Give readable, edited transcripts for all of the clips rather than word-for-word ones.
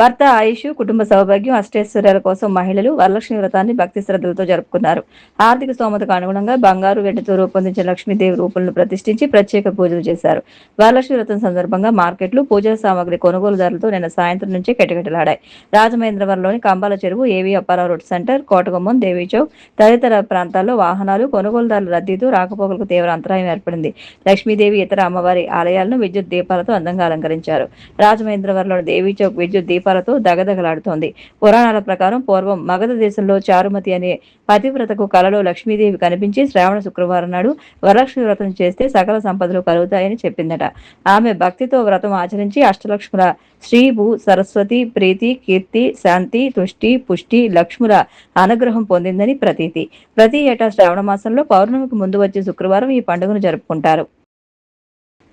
భర్త ఆయుష్, కుటుంబ సౌభాగ్యం, అష్టైశ్వర్యాల కోసం మహిళలు వరలక్ష్మి వ్రతాన్ని భక్తి శ్రద్ధలతో జరుపుకున్నారు. ఆర్థిక స్తోమతకు అనుగుణంగా బంగారు, వెండితో రూపొందించిన లక్ష్మీదేవి రూపులను ప్రతిష్ఠించి ప్రత్యేక పూజలు చేశారు. వరలక్ష్మి వ్రతం సందర్భంగా మార్కెట్లు, పూజా సామాగ్రి కొనుగోలుదారులతో నిన్న సాయంత్రం నుంచే కిటకిటలాడాయి. రాజమహేంద్రవరంలోని కంబాల చెరువు, ఏవీ అప్పారావు రోడ్ సెంటర్, కోటగుమ్మం, దేవీచౌక్ తదితర ప్రాంతాల్లో వాహనాలు, కొనుగోలుదారుల రద్దీతో రాకపోకలకు తీవ్ర అంతరాయం ఏర్పడింది. లక్ష్మీదేవి, ఇతర అమ్మవారి ఆలయాలను విద్యుత్ దీపాలతో అందంగా అలంకరించారు. రాజమహేంద్రవరంలోని దేవీచౌక్ విద్యుత్ దీపాలతో దగదగలాడుతోంది. పురాణాల ప్రకారం పూర్వం మగధ దేశంలో చారుమతి అనే పతివ్రతకు కలలో లక్ష్మీదేవి కనిపించి శ్రావణ శుక్రవారం నాడు వరలక్ష్మి వ్రతం చేస్తే సకల సంపదలు కలుగుతాయని చెప్పిందట. ఆమె భక్తితో వ్రతం ఆచరించి అష్టలక్ష్ముల శ్రీ భూ సరస్వతి ప్రీతి, కీర్తి, శాంతి, తుష్టి, పుష్టి, లక్ష్ముల అనుగ్రహం పొందిందని ప్రతీతి. ప్రతి ఏటా శ్రావణ మాసంలో పౌర్ణమికి ముందు వచ్చే శుక్రవారం ఈ పండుగను జరుపుకుంటారు.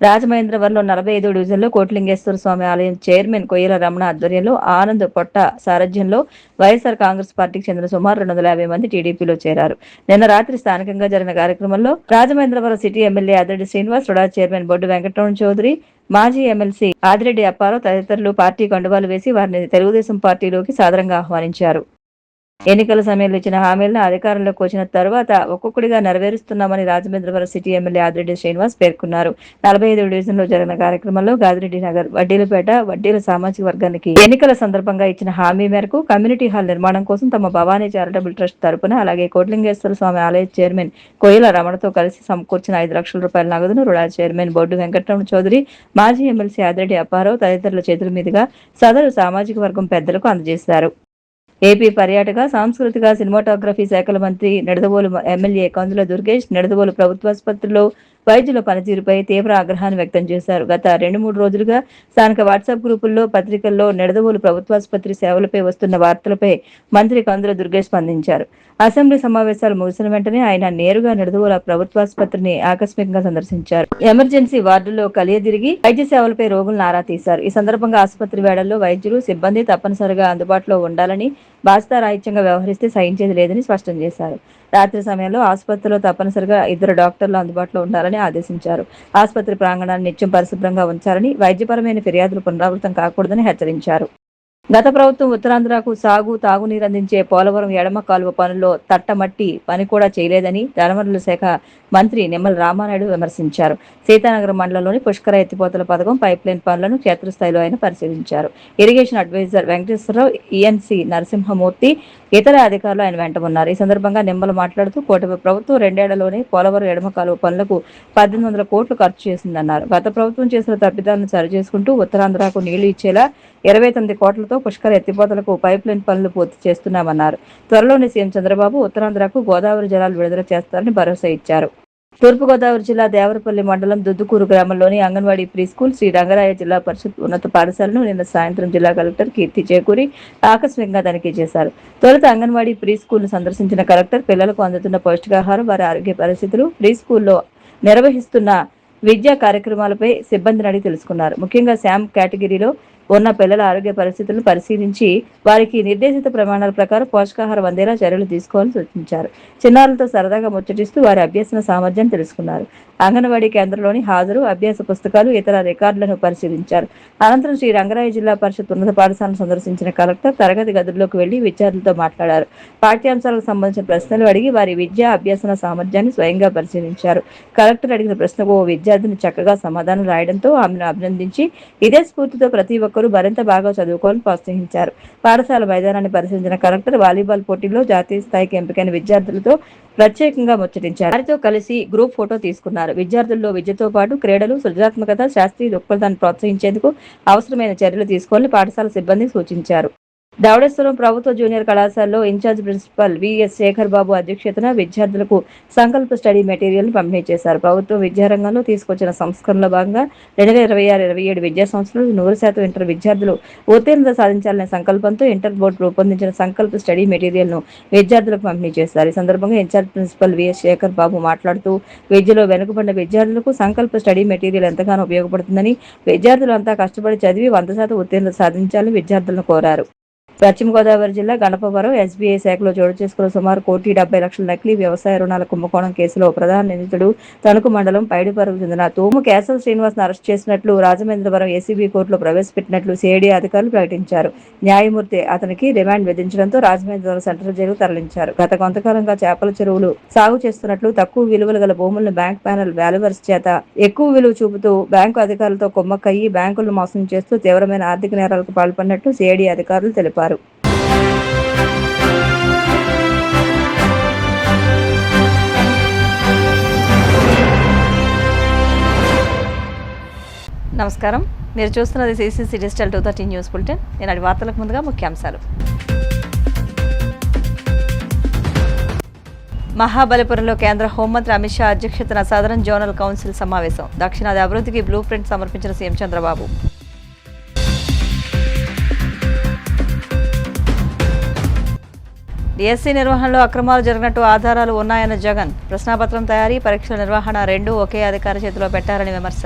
రాజమహేంద్రవరంలో 45 డివిజన్లో కోటిలింగేశ్వర స్వామి ఆలయం చైర్మన్ కొయ్యల రమణ ఆధ్వర్యంలో ఆనంద్ పొట్ట సారథ్యంలో వైఎస్ఆర్ కాంగ్రెస్ పార్టీకి చెందిన సుమారు 250 మంది టీడీపీలో చేరారు. నిన్న రాత్రి స్థానికంగా జరిగిన కార్యక్రమంలో Rajamahendravaram city MLA Adireddy Srinivas, RUDA chairman Boddu Venkataramana Chowdary, మాజీ ఎమ్మెల్సీ ఆదిరెడ్డి అప్పారావు తదితరులు పార్టీ కండువాలు వేసి వారిని తెలుగుదేశం పార్టీలోకి సాదరంగా ఆహ్వానించారు. ఎన్నికల సమయంలో ఇచ్చిన హామీలను అధికారంలోకి వచ్చిన తరువాత ఒక్కొక్కటిగా నెరవేరుస్తున్నామని రాజమహేంద్రవరం సిటీ ఎమ్మెల్యే ఆదిరెడ్డి శ్రీనివాస్ పేర్కొన్నారు. 45 డివిజన్లో జరిగిన కార్యక్రమంలో గాదిరెడ్డి నగర్, వడ్డీలపేట, వడ్డీల సామాజిక వర్గానికి ఎన్నికల సందర్భంగా ఇచ్చిన హామీ మేరకు కమ్యూనిటీ హాల్ నిర్మాణం కోసం తమ భవానీ చారిటబుల్ ట్రస్ట్ తరపున, అలాగే కోటిలింగేశ్వర స్వామి ఆలయ చైర్మన్ కొయ్యల రమణతో కలిసి సమకూర్చిన 5 లక్షల రూపాయల నగదును రుడా చైర్మన్ బొడ్డు వెంకటరమణ చౌదరి, మాజీ ఎమ్మెల్సీ ఆదిరెడ్డి అప్పారావు తదితరుల చేతుల మీదుగా సదరు సామాజిక వర్గం పెద్దలకు అందజేశారు. ఏపీ పర్యాటక, సాంస్కృతిక, సినిమాటోగ్రఫీ శాఖల మంత్రి నిడదవోలు ఎమ్మెల్యే కందుల దుర్గేష్ నిడదవోలు ప్రభుత్వాసుపత్రిలో వైద్యుల పనితీరుపై తీవ్ర ఆగ్రహాన్ని వ్యక్తం చేశారు. గత 2-3 రోజులుగా స్థానిక వాట్సాప్ గ్రూపుల్లో, పత్రికల్లో నిడదవోలు ప్రభుత్వాసుపత్రి సేవలపై వస్తున్న వార్తలపై మంత్రి కందుల దుర్గేష్ స్పందించారు. అసెంబ్లీ సమావేశాలు ముగిసిన వెంటనే ఆయన నేరుగా నిడదవోలు ప్రభుత్వాసుపత్రిని ఆకస్మికంగా సందర్శించారు. ఎమర్జెన్సీ వార్డుల్లో కలియదిరిగి వైద్య సేవలపై రోగులను ఆరా తీశారు. ఈ సందర్భంగా ఆసుపత్రి వేళల్లో వైద్యులు, సిబ్బంది తప్పనిసరిగా అందుబాటులో ఉండాలని, బాధ్యతారాహిత్యంగా వ్యవహరిస్తే సహించేది లేదని స్పష్టం చేశారు. రాత్రి సమయంలో ఆసుపత్రిలో తప్పనిసరిగా 2 డాక్టర్లు అందుబాటులో ఉండాలని ఆదేశించారు. ఆసుపత్రి ప్రాంగణాన్ని నిత్యం పరిశుభ్రంగా ఉంచాలని, వైద్యపరమైన ఫిర్యాదులు పునరావృతం కాకూడదని హెచ్చరించారు. గత ప్రభుత్వం ఉత్తరాంధ్రకు సాగు, తాగునీరు అందించే పోలవరం ఎడమ కాలువ పనుల్లో తట్టమట్టి పని కూడా చేయలేదని జలవనరుల శాఖ మంత్రి నిమ్మల రామానాయుడు విమర్శించారు. సీతానగరం మండలంలోని పుష్కర ఎత్తిపోతల పథకం పైప్లైన్ పనులను క్షేత్రస్థాయిలో ఆయన పరిశీలించారు. Irrigation adviser Venkateswara Rao, ENC Narasimha Murthy, ఇతర అధికారులు ఆయన వెంట ఉన్నారు. ఈ సందర్భంగా నిమ్మల మాట్లాడుతూ కూటమి ప్రభుత్వం 2 ఏళ్లలోనే పోలవరం ఎడమ కాలువ పనులకు 1800 కోట్లు ఖర్చు చేసిందన్నారు. గత ప్రభుత్వం చేసిన తప్పిదాలను సరిచేసుకుంటూ ఉత్తరాంధ్రకు నీళ్లు ఇచ్చేలా 29 కోట్లతో పుష్కర ఎత్తిపోతలకు పైప్లైన్ పనులు పూర్తి చేస్తున్నామన్నారు. త్వరలోనే సీఎం చంద్రబాబు ఉత్తరాంధ్రకు గోదావరి జలాలు విడుదల చేస్తారని భరోసా ఇచ్చారు. తూర్పుగోదావరి జిల్లా దేవరపల్లి మండలం దుద్దుకూరు గ్రామంలోని అంగన్వాడీ ప్రీ స్కూల్ శ్రీ రంగరాయ జిల్లా పరిషత్ ఉన్నత పాఠశాలను నిన్న సాయంత్రం జిల్లా కలెక్టర్ కీర్తి చేకూరి ఆకస్మికంగా తనిఖీ చేశారు. తొలుత అంగన్వాడీ ప్రీ స్కూల్ ను సందర్శించిన కలెక్టర్ పిల్లలకు అందుతున్న పౌష్టికాహారం, వారి ఆరోగ్య పరిస్థితులు, ప్రీ స్కూల్లో నిర్వహిస్తున్న విద్యా కార్యక్రమాలపై సిబ్బందిని అడిగి తెలుసుకున్నారు. ముఖ్యంగా శామ్ కేటగిరీలో ఉన్న పిల్లల ఆరోగ్య పరిస్థితులను పరిశీలించి వారికి నిర్దేశిత ప్రమాణాల ప్రకారం పోషకాహారం అందేలా చర్యలు తీసుకోవాలని సూచించారు. చిన్నారులతో సరదాగా ముచ్చటిస్తూ వారి అభ్యసన సామర్థ్యాన్ని తెలుసుకున్నారు. అంగన్వాడీ కేంద్రంలోని హాజరు, అభ్యాస పుస్తకాలు, ఇతర రికార్డులను పరిశీలించారు. అనంతరం శ్రీ రంగరాయ జిల్లా పరిషత్ ఉన్నత పాఠశాలను సందర్శించిన కలెక్టర్ తరగతి గదుల్లోకి వెళ్లి విద్యార్థులతో మాట్లాడారు. పాఠ్యాంశాలకు సంబంధించిన ప్రశ్నలు అడిగి వారి విద్యా అభ్యసన సామర్థ్యాన్ని స్వయంగా పరిశీలించారు. కలెక్టర్ అడిగిన ప్రశ్నకు ఓ విద్యార్థిని చక్కగా సమాధానం రాయడంతో ఆమెను అభినందించి ఇదే స్ఫూర్తితో ప్రతి ఒక్కరూ మరింత బాగా చదువుకోవాలని ప్రోత్సహించారు. పాఠశాల మైదానాన్ని పరిశీలించిన కలెక్టర్ వాలీబాల్ పోటీల్లో జాతీయ స్థాయికి ఎంపికైన విద్యార్థులతో ప్రత్యేకంగా ముచ్చటించారు. వారితో కలిసి గ్రూప్ ఫోటో తీసుకున్నారు. విద్యార్థుల్లో విద్యతో పాటు క్రీడలు, సృజనాత్మకత, శాస్త్రీయ దృక్పథాన్ని ప్రోత్సహించేందుకు అవసరమైన చర్యలు తీసుకోవాలని పాఠశాల సిబ్బంది సూచించారు. దౌడేశ్వరం ప్రభుత్వ జూనియర్ కళాశాలలో ఇన్ఛార్జ్ ప్రిన్సిపల్ విఎస్ శేఖర్ బాబు అధ్యక్షతన విద్యార్థులకు సంకల్ప స్టడీ మెటీరియల్ పంపిణీ చేశారు. ప్రభుత్వం విద్యారంగంలో తీసుకొచ్చిన సంస్కరణలో భాగంగా 2026-27 విద్యా సంవత్సరంలో 100% ఇంటర్ విద్యార్థులు ఉత్తీర్ణత సాధించాలనే సంకల్పంతో ఇంటర్ బోర్డు రూపొందించిన సంకల్ప స్టడీ మెటీరియల్ ను విద్యార్థులకు పంపిణీ చేశారు. ఈ సందర్భంగా ఇన్ఛార్జ్ ప్రిన్సిపల్ విఎస్ శేఖర్ బాబు మాట్లాడుతూ విద్యలో వెనుకబడిన విద్యార్థులకు సంకల్ప స్టడీ మెటీరియల్ ఎంతగానో ఉపయోగపడుతుందని, విద్యార్థులు అంతా కష్టపడి చదివి 100% ఉత్తీర్ణత సాధించాలని విద్యార్థులను కోరారు. పశ్చిమ గోదావరి జిల్లా గణపవరం ఎస్బీఐ శాఖలో చోటు చేసుకున్న సుమారు 1,70,00,000 నకిలీ వ్యవసాయ రుణాల కుంభకోణం కేసులో ప్రధాన నిందితుడు తణుకు మండలం పైడిపరకు చెందిన తూము కేశవ శ్రీనివాస్ అరెస్ట్ చేసినట్లు రాజమహేంద్రవరం ఏసీబీ కోర్టులో ప్రవేశపెట్టినట్లు సిఐడి అధికారులు ప్రకటించారు. న్యాయమూర్తి అతనికి రిమాండ్ విధించడంతో రాజమహేంద్రవరం సెంట్రల్ జైలుకు తరలించారు. గత కొంతకాలంగా చేపల చెరువులు సాగు చేస్తున్నట్లు, తక్కువ విలువలు గల భూములను బ్యాంక్ ప్యానెల్ వాల్యువర్స్ చేత ఎక్కువ విలువ చూపుతూ బ్యాంకు అధికారులతో కుమ్మక్కయ్యి బ్యాంకులను మోసం చేస్తూ తీవ్రమైన ఆర్థిక నేరాలకు పాల్పడినట్లు సిఐడి అధికారులు తెలిపారు. నమస్కారం, మీరు చూస్తున్నది సిసిసి డిజిటల్ 230 న్యూస్ బులెటిన్. ఈనాటి వార్తలకు ముందుగా ముఖ్యాంశాలు. మహాబలిపురంలో కేంద్ర హోంమంత్రి అమిత్ షా అధ్యక్షతన సదరన్ జోనల్ కౌన్సిల్ సమావేశం. దక్షిణాది అభివృద్ధికి బ్లూ ప్రింట్ సమర్పించిన సీఎం చంద్రబాబు. డిఎస్సీ నిర్వహణలో అక్రమాలు జరిగినట్టు ఆధారాలు ఉన్నాయన్న జగన్. ప్రశ్నాపత్రం తయారీ, పరీక్షల నిర్వహణ రెండూ ఒకే అధికారి చేతిలో పెట్టారని విమర్శ.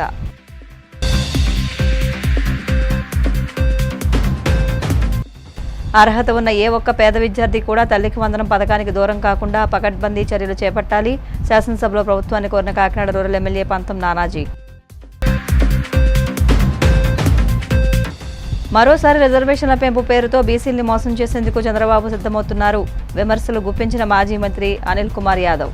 అర్హత ఉన్న ఏ ఒక్క పేద విద్యార్థి కూడా తల్లికి వందనం పథకానికి దూరం కాకుండా పకడ్బందీ చర్యలు చేపట్టాలి. శాసనసభలో ప్రభుత్వాన్ని కోరిన కాకినాడ రూరల్ ఎమ్మెల్యే పంతం నానాజీ. మరోసారి రిజర్వేషన్ల పెంపు పేరుతో బీసీల్ని మోసం చేసేందుకు చంద్రబాబు సిద్ధమవుతున్నారు. విమర్శలు గుప్పించిన మాజీ మంత్రి అనిల్ కుమార్ యాదవ్.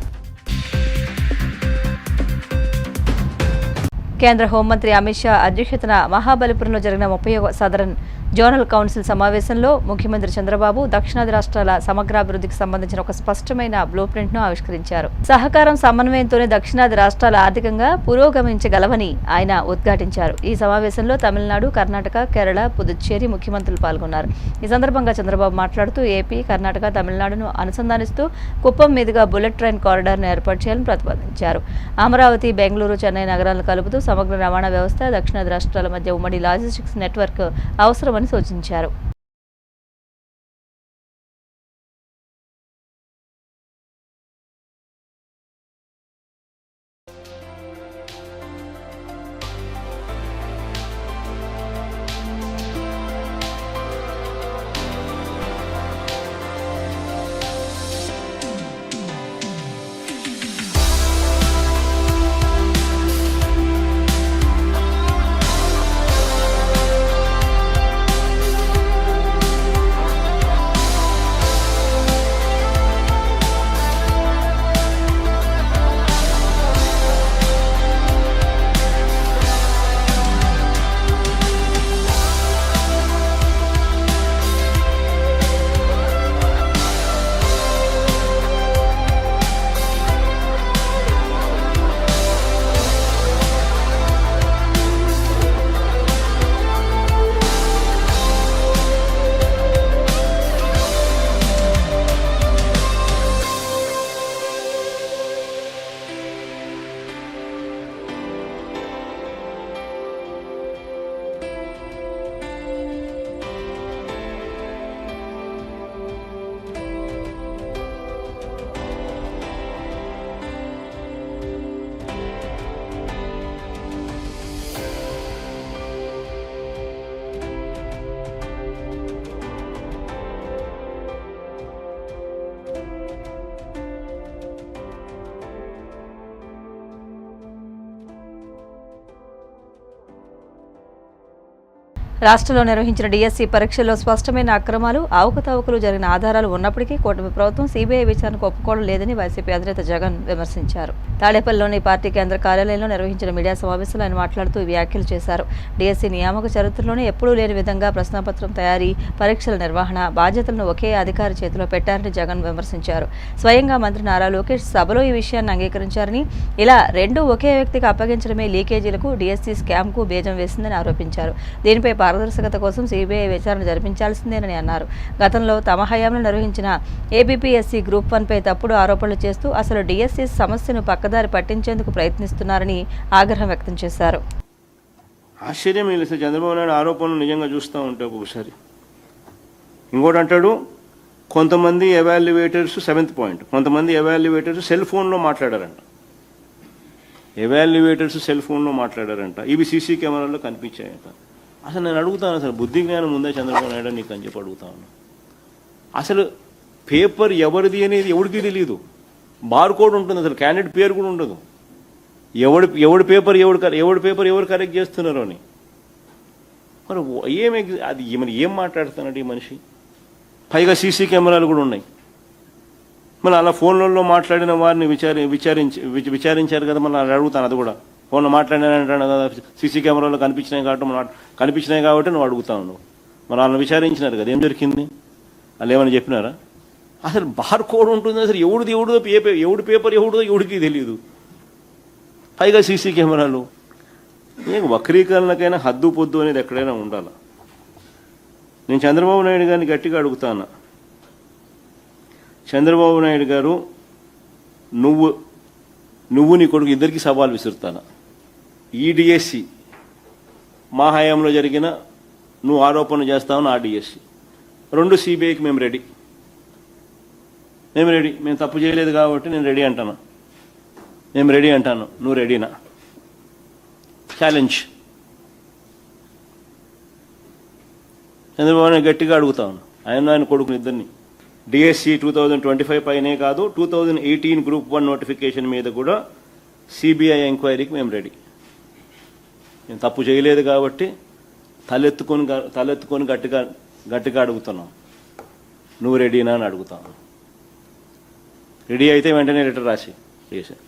కేంద్ర హోంమంత్రి అమిత్ షా అధ్యక్షతన మహాబలిపురంలో జరిగిన 30వ సదరన్ జోనల్ కౌన్సిల్ సమావేశంలో ముఖ్యమంత్రి చంద్రబాబు దక్షిణాది రాష్ట్రాల సమగ్రాభివృద్ధికి సంబంధించిన ఒక స్పష్టమైన బ్లూ ప్రింట్ ను ఆవిష్కరించారు. సహకారం, సమన్వయంతోనే దక్షిణాది రాష్ట్రాలు ఆర్థికంగా పురోగమించగలవని ఆయన ఉద్ఘాటించారు. ఈ సమావేశంలో తమిళనాడు, కర్ణాటక, కేరళ, పుదుచ్చేరి ముఖ్యమంత్రులు పాల్గొన్నారు. ఈ సందర్భంగా చంద్రబాబు మాట్లాడుతూ ఏపీ, కర్ణాటక, తమిళనాడును అనుసంధానిస్తూ కుప్పం మీదుగా బుల్లెట్ ట్రైన్ కారిడార్ను ఏర్పాటు చేయాలని ప్రతిపాదించారు. అమరావతి, బెంగళూరు, చెన్నై నగరాలను కలుపుతూ సమగ్ర రవాణా వ్యవస్థ, దక్షిణాది రాష్ట్రాల మధ్య ఉమ్మడి లాజిస్టిక్స్ నెట్వర్క్ అవసరం సూచించారు. రాష్ట్రంలో నిర్వహించిన డిఎస్సీ పరీక్షల్లో స్పష్టమైన అక్రమాలు, అవకతవకలు జరిగిన ఆధారాలు ఉన్నప్పటికీ కూటమి ప్రభుత్వం సీబీఐ విచారణకు ఒప్పుకోవడం లేదని వైసీపీ అధినేత జగన్ విమర్శించారు. తాడేపల్లిలోని పార్టీ కేంద్ర కార్యాలయంలో నిర్వహించిన మీడియా సమావేశంలో ఆయన మాట్లాడుతూ వ్యాఖ్యలు చేశారు. డిఎస్సీ నియామక చరిత్రలోనే ఎప్పుడూ లేని విధంగా ప్రశ్నాపత్రం తయారీ, పరీక్షల నిర్వహణ బాధ్యతలను ఒకే అధికారి చేతిలో పెట్టారని జగన్ విమర్శించారు. స్వయంగా మంత్రి నారా లోకేష్ సభలో ఈ విషయాన్ని అంగీకరించారని, ఇలా రెండూ ఒకే వ్యక్తికి అప్పగించడమే లీకేజీలకు, డిఎస్సీ స్కామ్కు బీజం వేసిందని ఆరోపించారు. దీనిపై పారదర్శకత కోసం సీబీఐ విచారణ జరిపించాల్సిందేనని అన్నారు. గతంలో తమ హయాంలో నిర్వహించిన ఏబీపీఎస్సీ గ్రూప్ 1పై తప్పుడు ఆరోపణలు చేస్తూ అసలు డిఎస్సీ సమస్యను పక్కదారి పట్టించేందుకు ప్రయత్నిస్తున్నారని ఆగ్రహం వ్యక్తం చేశారు. ఆశ్చర్యం లేదు చంద్రబాబు నాయుడు ఆరోపణలు నిజంగా చూస్తూ ఉంటే ఒకసారి. ఇంకోటి అంటాడు, కొంతమంది ఎవాల్యుయేటర్స్ 7th పాయింట్, కొంతమంది ఎవాల్యుయేటర్స్ సెల్ ఫోన్లో మాట్లాడారంట. ఇవి సీసీ కెమెరాల్లో కనిపించాయంట. అసలు నేను అడుగుతాను, అసలు బుద్ధి జ్ఞానం ఉందా చంద్రబాబు నాయుడు నీకు అని చెప్పి అడుగుతా ఉన్నా. అసలు పేపర్ ఎవరిది అనేది ఎవరికి తెలియదు. బార్ కోడ్ ఉంటుంది, అసలు క్యాండిడేట్ పేరు కూడా ఉండదు. ఎవడి పేపర్ ఎవరు కరెక్ట్ చేస్తున్నారు అని. మరి మరి ఏం మాట్లాడుతున్నాడు ఈ మనిషి? పైగా సీసీ కెమెరాలు కూడా ఉన్నాయి. మళ్ళీ అలా ఫోన్లలో మాట్లాడిన వారిని విచారించారు కదా, మళ్ళీ అడుగుతాను. అది కూడా ఫోన్లో మాట్లాడినానంటాను కదా, సీసీ కెమెరాలో కనిపించినాయి కాబట్టి నువ్వు అడుగుతావు. నువ్వు మరి వాళ్ళని విచారించినారు కదా, ఏం జరిగింది? వాళ్ళు ఏమైనా చెప్పినారా? అసలు బార్ కోడ్ ఉంటుంది, అసలు ఎవడి పేపర్ ఎవడికి తెలియదు. పైగా సీసీ కెమెరాలు. వక్రీకరణకైనా హద్దు పొద్దు అనేది ఎక్కడైనా ఉండాలి. నేను చంద్రబాబు నాయుడు గారిని గట్టిగా అడుగుతాను. చంద్రబాబు నాయుడు గారు, నువ్వు నీ కొడుకు ఇద్దరికి సవాల్ విసురుతాను. ఈ డిఎస్సి మా హయాంలో జరిగిన నువ్వు ఆరోపణ చేస్తావు, ఆ డిఎస్సి రెండు సిబిఐకి మేము రెడీ. మేము తప్పు చేయలేదు కాబట్టి నేను రెడీ అంటాను. మేము రెడీ అంటాను, నువ్వు రెడీనా? ఛాలెంజ్. చంద్రబాబు నాయుడు గట్టిగా అడుగుతాను, ఆయన కొడుకుని ఇద్దరిని. డిఎస్సి 2025 పైనే కాదు, 2018 గ్రూప్ 1 నోటిఫికేషన్ మీద కూడా సిబిఐ ఎంక్వైరీకి మేము రెడీ. మేము తప్పు చేయలేదు కాబట్టి తలెత్తుకొని గట్టిగా అడుగుతున్నాం, నువ్వు రెడీనా అని అడుగుతాను. రెడీ అయితే వెంటనే లెటర్ రాసి చేశాను.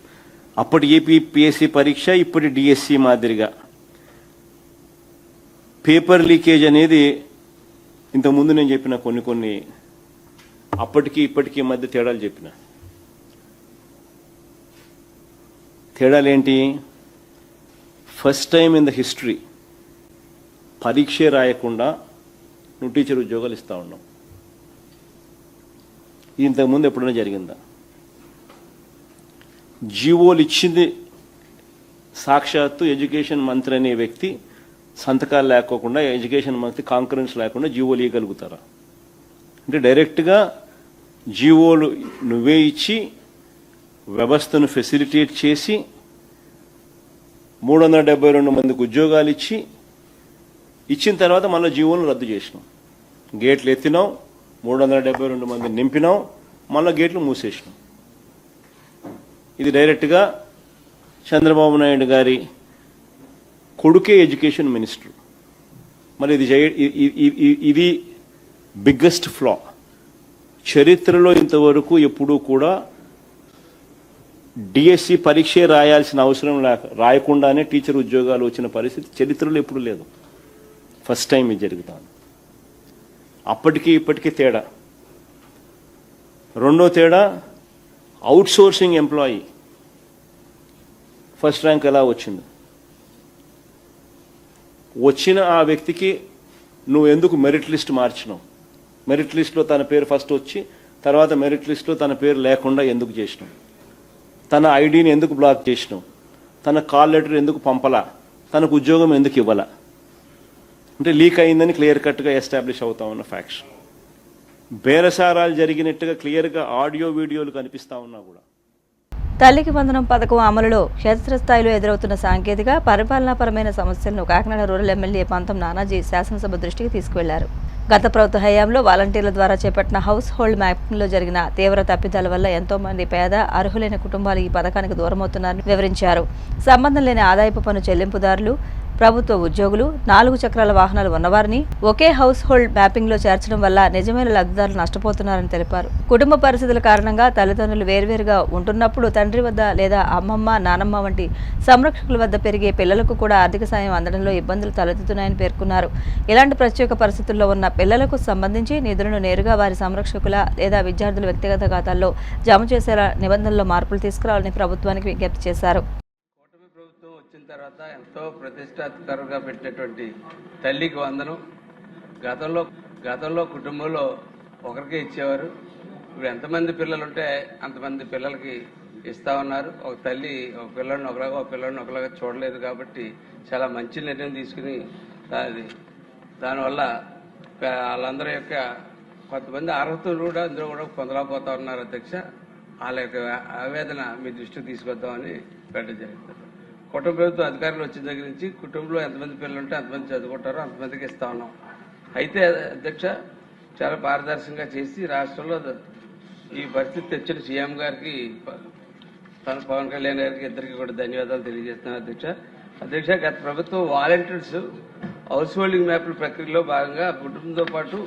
అప్పటి ఏపీపీఎస్సీ పరీక్ష ఇప్పటి డిఎస్సి మాదిరిగా పేపర్ లీకేజ్ అనేది ఇంతకుముందు నేను చెప్పిన కొన్ని అప్పటికి ఇప్పటికీ మధ్య తేడాలు చెప్పిన. తేడాలేంటి? First time in the history పరీక్షే రాయకుండా నువ్వు టీచర్ ఉద్యోగాలు ఇస్తా ఉన్నావు. ఇది ఇంతకుముందు ఎప్పుడైనా జరిగిందా? జీవోలు ఇచ్చింది సాక్షాత్తు ఎడ్యుకేషన్ మంత్రి అనే వ్యక్తి సంతకాలు లేకోకుండా, ఎడ్యుకేషన్ మంత్రి కాంకరెన్స్ లేకుండా జీవోలు ఇవ్వగలుగుతారా? అంటే డైరెక్ట్గా జీవోలు నువ్వే ఇచ్చి వ్యవస్థను ఫెసిలిటేట్ చేసి 372 మందికి ఉద్యోగాలు ఇచ్చిన తర్వాత మళ్ళీ జీవోలను రద్దు చేసినాం. గేట్లు ఎత్తినాం, 372 మందిని నింపినాం, మళ్ళీ గేట్లు మూసేసినాం. ఇది డైరెక్ట్గా చంద్రబాబు నాయుడు గారి కొడుకే ఎడ్యుకేషన్ మినిస్టర్. మరి ఇది బిగ్గెస్ట్ ఫ్లా. చరిత్రలో ఇంతవరకు ఎప్పుడూ కూడా డిఎస్సి పరీక్షే రాయాల్సిన అవసరం రాయకుండానే టీచర్ ఉద్యోగాలు వచ్చిన పరిస్థితి చరిత్రలో ఎప్పుడు లేదు. ఫస్ట్ టైం ఇది జరుగుతుంది. అప్పటికి ఇప్పటికీ తేడా. రెండో తేడా, out sourcing employee first rank ఎలా వచ్చింది? వచ్చిన ఆ వ్యక్తికి నువ్వు ఎందుకు మెరిట్ లిస్ట్ మార్చినావు? మెరిట్ లిస్ట్లో తన పేరు ఫస్ట్ వచ్చి తర్వాత మెరిట్ లిస్ట్లో తన పేరు లేకుండా ఎందుకు చేసినావు? తన ఐడిని ఎందుకు బ్లాక్ చేసినావు? తన కాల్ లెటర్ ఎందుకు పంపలా? తనకు ఉద్యోగం ఎందుకు ఇవ్వాలా? అంటే లీక్ అయిందని క్లియర్ కట్గా ఎస్టాబ్లిష్ అవుతా ఉన్న ఫ్యాక్ట్స్. బేరసారాలు జరిగినట్టుగా క్లియర్గా ఆడియో వీడియోలు కనిపిస్తా ఉన్నా కూడా. తల్లికి వందనం పథకం అమలులో క్షేత్రస్థాయిలో ఎదురవుతున్న సాంకేతిక పరిపాలనాపరమైన సమస్యలను కాకినాడ రూరల్ ఎమ్మెల్యే పంతం నానాజీ శాసనసభ దృష్టికి తీసుకువెళ్లారు. గత ప్రభుత్వ హయాంలో వాలంటీర్ల ద్వారా చేపట్టిన హౌస్ హోల్డ్ మ్యాపింగ్లో జరిగిన తీవ్ర తప్పిదాల వల్ల ఎంతో మంది పేద అర్హులైన కుటుంబాలు ఈ పథకానికి దూరమవుతున్నారని వివరించారు. సంబంధం లేని ఆదాయపు పన్ను చెల్లింపుదారులు, ప్రభుత్వ ఉద్యోగులు, 4 చక్రాల వాహనాలు ఉన్నవారిని ఒకే హౌస్ హోల్డ్ మ్యాపింగ్లో చేర్చడం వల్ల నిజమైన లబ్ధిదారులు నష్టపోతున్నారని తెలిపారు. కుటుంబ పరిస్థితుల కారణంగా తల్లిదండ్రులు వేర్వేరుగా ఉంటున్నప్పుడు తండ్రి వద్ద లేదా అమ్మమ్మ, నానమ్మ వంటి సంరక్షకుల వద్ద పెరిగే పిల్లలకు కూడా ఆర్థిక సాయం అందడంలో ఇబ్బందులు తలెత్తుతున్నాయని పేర్కొన్నారు. ఇలాంటి ప్రత్యేక పరిస్థితుల్లో ఉన్న పిల్లలకు సంబంధించి నిధులను నేరుగా వారి సంరక్షకుల లేదా విద్యార్థుల వ్యక్తిగత ఖాతాల్లో జమ చేసేలా నిబంధనల్లో మార్పులు తీసుకురావాలని ప్రభుత్వానికి విజ్ఞప్తి చేశారు. తర్వాత ఎంతో ప్రతిష్టాత్మకంగా పెట్టినటువంటి తల్లికి వందనం గతంలో కుటుంబంలో ఒకరికే ఇచ్చేవారు. ఇప్పుడు ఎంతమంది పిల్లలు ఉంటే అంతమంది పిల్లలకి ఇస్తా ఉన్నారు. ఒక తల్లి ఒక పిల్లల్ని ఒకలాగా చూడలేదు కాబట్టి చాలా మంచి నిర్ణయం తీసుకుని దానివల్ల వాళ్ళందరి యొక్క కొంతమంది అర్హతలు కూడా అందులో కూడా పొందలేకపోతా ఉన్నారు. అధ్యక్ష, వాళ్ళ యొక్క ఆవేదన మీ దృష్టికి తీసుకొద్దామని పెట్టడం జరుగుతుంది. కుటుంబ ప్రభుత్వం అధికారులు వచ్చిన దగ్గర నుంచి కుటుంబంలో ఎంతమంది పిల్లలు ఉంటే అంతమంది చదువుకుంటారో అంతమందికి ఇస్తా ఉన్నాం. అయితే అధ్యక్ష, చాలా పారదర్శకంగా చేసి రాష్ట్రంలో ఈ పరిస్థితి తెచ్చిన సీఎం గారికి, పవన్ కళ్యాణ్ గారికి ఇద్దరికి కూడా ధన్యవాదాలు తెలియజేస్తున్నాను అధ్యక్ష. గత ప్రభుత్వం వాలంటీర్స్ హౌస్ హోల్డింగ్ మ్యాప్ల ప్రక్రియలో భాగంగా కుటుంబంతో పాటు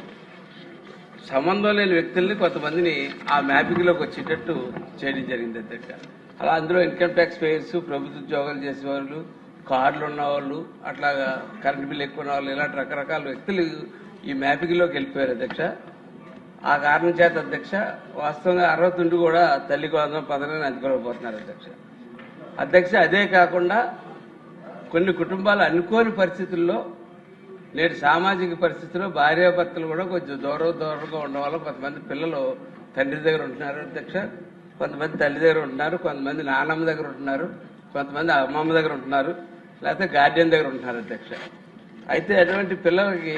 సంబంధం లేని వ్యక్తుల్ని కొంతమందిని ఆ మ్యాపింగ్లోకి వచ్చేటట్టు చేయడం జరిగింది అధ్యక్ష. అలా అందులో ఇన్కమ్ ట్యాక్స్ పేయర్స్, ప్రభుత్వ ఉద్యోగాలు చేసేవాళ్ళు, కార్డులు ఉన్నవాళ్ళు, అట్లాగా కరెంట్ బిల్ ఎక్కువ ఉన్న వాళ్ళు, ఇలాంటి రకరకాల వ్యక్తులు ఈ మ్యాపింగ్లోకి వెళ్ళిపోయారు అధ్యక్ష. ఆ కారణం చేత అధ్యక్ష వాస్తవంగా అర్హత ఉండి కూడా తల్లికి వందనం పథకాన్ని అందుకోలేకపోతున్నారు అధ్యక్ష. అదే కాకుండా కొన్ని కుటుంబాలు అనుకోని పరిస్థితుల్లో నేటి సామాజిక పరిస్థితుల్లో భార్యాభర్తలు కూడా కొంచెం దూరంగా ఉండడం వల్ల కొంతమంది పిల్లలు తండ్రి దగ్గర ఉంటున్నారు అధ్యక్ష, కొంతమంది తల్లి దగ్గర ఉంటున్నారు, కొంతమంది నాన్నమ్మ దగ్గర ఉంటున్నారు, కొంతమంది అమ్మమ్మ దగ్గర ఉంటున్నారు, లేకపోతే గార్డియన్ దగ్గర ఉంటున్నారు అధ్యక్ష. అయితే అటువంటి పిల్లలకి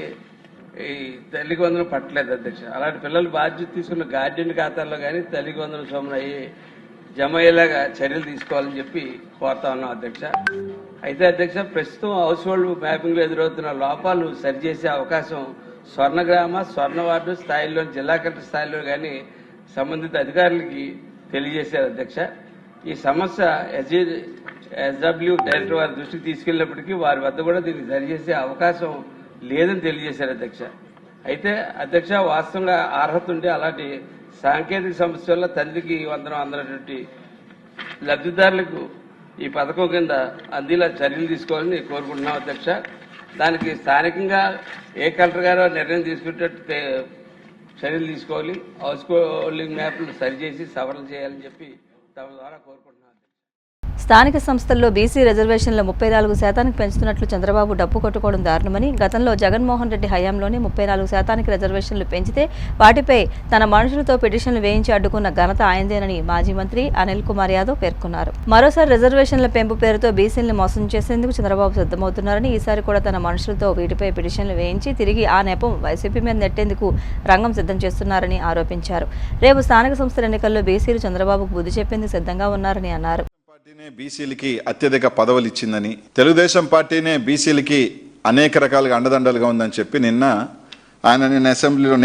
ఈ తల్లికి వందనం పట్టలేదు అధ్యక్ష. అలాంటి పిల్లలు బాధ్యత తీసుకున్న గార్డియన్ ఖాతాల్లో కానీ తల్లికి వందనం సొమ్ములు అయ్యి జమ అయ్యేలాగా చర్యలు తీసుకోవాలని చెప్పి కోరుతా ఉన్నాం అధ్యక్ష. అయితే అధ్యక్ష ప్రస్తుతం హౌస్ హోల్డ్ మ్యాపింగ్లో ఎదురవుతున్న లోపాలు సరిచేసే అవకాశం స్వర్ణగ్రామ, స్వర్ణ వార్డు స్థాయిలో, జిల్లా కలెక్టర్ స్థాయిలో కానీ సంబంధిత అధికారులకి తెలియజేశారు అధ్యక్ష. ఈ సమస్య ఎస్డబ్ల్యూ డైరెక్టర్ వారి దృష్టికి తీసుకెళ్లినప్పటికీ వారి వద్ద కూడా దీన్ని సరిచేసే అవకాశం లేదని తెలియజేశారు అధ్యక్ష. అయితే అధ్యక్ష వాస్తవంగా అర్హత ఉంటే అలాంటి సాంకేతిక సమస్య వల్ల తండ్రికి వందనం అందనటువంటి లబ్ధిదారులకు ఈ పథకం కింద అందేలా చర్యలు తీసుకోవాలని కోరుకుంటున్నాం అధ్యక్ష. దానికి స్థానికంగా ఏ కలెక్టర్ గారో నిర్ణయం తీసుకునేటట్టు చర్యలు తీసుకోవాలి. హౌస్ హోల్డింగ్ మ్యాప్లు సరిచేసి సవరణ చేయాలని చెప్పి తమ ద్వారా కోరుకుంటున్నాం. స్థానిక సంస్థల్లో బీసీ రిజర్వేషన్లు 34% పెంచుతున్నట్లు చంద్రబాబు డప్పు కొట్టుకోవడం దారుణమని, గతంలో జగన్మోహన్ రెడ్డి హయాంలోనే 34% రిజర్వేషన్లు పెంచితే వాటిపై తన మనుషులతో పిటిషన్లు వేయించి అడ్డుకున్న ఘనత ఆయనదేనని మాజీ మంత్రి అనిల్ కుమార్ యాదవ్ పేర్కొన్నారు. మరోసారి రిజర్వేషన్ల పెంపు పేరుతో బీసీలను మోసం చేసేందుకు చంద్రబాబు సిద్ధమవుతున్నారని, ఈసారి కూడా తన మనుషులతో వీటిపై పిటిషన్లు వేయించి తిరిగి ఆ నెపం వైసీపీ మీద నెట్టేందుకు రంగం సిద్ధం చేస్తున్నారని ఆరోపించారు. రేపు స్థానిక సంస్థల ఎన్నికల్లో బీసీలు చంద్రబాబుకు బుద్ధి చెప్పేందుకు సిద్ధంగా ఉన్నారని అన్నారు. బీసీలకి అత్యధిక పదవులు ఇచ్చిందని, తెలుగుదేశం పార్టీనే బీసీలకి అనేక రకాలుగా అండదండలుగా ఉందని చెప్పి నిన్న అసెంబ్లీలో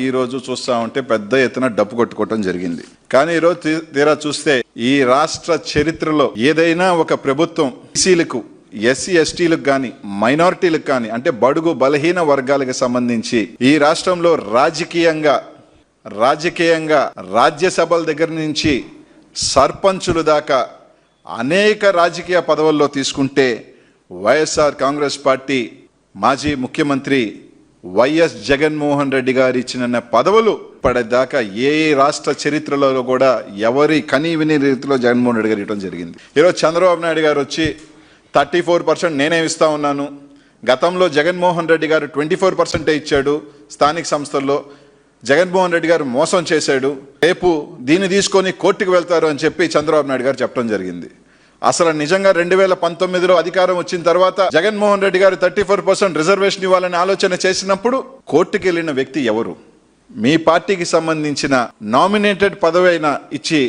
ఈ రోజు చూస్తా ఉంటే పెద్ద ఎత్తున డప్పు కొట్టుకోవటం జరిగింది. కానీ ఈరోజు తీరా చూస్తే ఈ రాష్ట్ర చరిత్రలో ఏదైనా ఒక ప్రభుత్వం బీసీలకు, ఎస్సీ ఎస్టీలకు కానీ, మైనారిటీలకు కానీ, అంటే బడుగు బలహీన వర్గాలకు సంబంధించి ఈ రాష్ట్రంలో రాజకీయంగా రాజ్యసభల దగ్గర నుంచి సర్పంచులు దాకా అనేక రాజకీయ పదవుల్లో తీసుకుంటే వైఎస్ఆర్ కాంగ్రెస్ పార్టీ మాజీ ముఖ్యమంత్రి వైఎస్ జగన్మోహన్ రెడ్డి గారు ఇచ్చిన పదవులు పడేదాకా ఏ రాష్ట్ర చరిత్రలో కూడా ఎవరి కనీ విని రీతిలో జగన్మోహన్ రెడ్డి గారు ఇవ్వడం జరిగింది. ఈరోజు చంద్రబాబు నాయుడు గారు వచ్చి 34% నేనే ఇస్తా ఉన్నాను, గతంలో జగన్మోహన్ రెడ్డి గారు 24% ఇచ్చాడు, స్థానిక సంస్థల్లో జగన్మోహన్ రెడ్డి గారు మోసం చేశాడు, రేపు దీన్ని తీసుకొని కోర్టుకు వెళ్తారు అని చెప్పి చంద్రబాబు నాయుడు గారు చెప్పడం జరిగింది. అసలు నిజంగా 2019లో అధికారం వచ్చిన తర్వాత జగన్మోహన్ రెడ్డి గారు 34% రిజర్వేషన్ ఇవ్వాలని ఆలోచన చేసినప్పుడు కోర్టుకు వెళ్ళిన వ్యక్తి ఎవరు? మీ పార్టీకి సంబంధించిన నామినేటెడ్ పదవి అయినా ఇచ్చి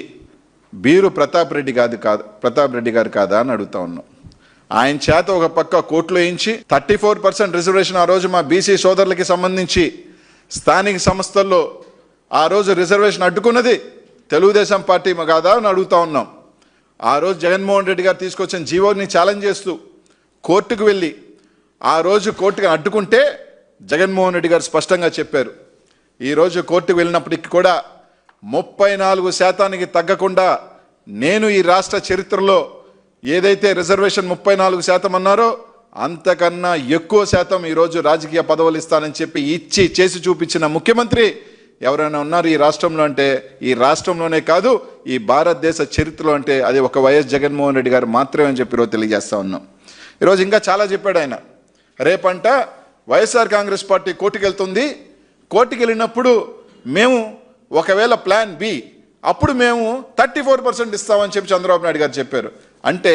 బీరు ప్రతాప్ రెడ్డి గారు కాదా అని అడుగుతా ఉన్నాం. ఆయన చేత ఒక పక్క కోర్టులో వేయించి 34% రిజర్వేషన్ ఆ రోజు మా బీసీ సోదరులకి సంబంధించి స్థానిక సంస్థల్లో ఆ రోజు రిజర్వేషన్ అడ్డుకున్నది తెలుగుదేశం పార్టీ కాదా అని అడుగుతా ఉన్నాం. ఆ రోజు జగన్మోహన్ రెడ్డి గారు తీసుకొచ్చిన జీవోని ఛాలెంజ్ చేస్తూ కోర్టుకు వెళ్ళి ఆ రోజు కోర్టుకు అడ్డుకుంటే జగన్మోహన్ రెడ్డి గారు స్పష్టంగా చెప్పారు. ఈరోజు కోర్టుకు వెళ్ళినప్పటికీ కూడా 34% తగ్గకుండా నేను ఈ రాష్ట్ర చరిత్రలో ఏదైతే రిజర్వేషన్ 34% అన్నారో అంతకన్నా ఎక్కువ శాతం ఈరోజు రాజకీయ పదవులు ఇస్తానని చెప్పి ఇచ్చి చేసి చూపించిన ముఖ్యమంత్రి ఎవరైనా ఉన్నారు ఈ రాష్ట్రంలో అంటే, ఈ రాష్ట్రంలోనే కాదు ఈ భారతదేశ చరిత్రలో అంటే అది ఒక వైఎస్ జగన్మోహన్ రెడ్డి గారు మాత్రమే అని చెప్పి ఈరోజు తెలియజేస్తా ఉన్నాం. ఈరోజు ఇంకా చాలా చెప్పాడు ఆయన. రేపంట వైఎస్ఆర్ కాంగ్రెస్ పార్టీ కోర్టుకు వెళ్తుంది, కోర్టుకు వెళ్ళినప్పుడు మేము ఒకవేళ ప్లాన్ బి అప్పుడు మేము 34% ఇస్తామని చెప్పి చంద్రబాబు నాయుడు గారు చెప్పారు. అంటే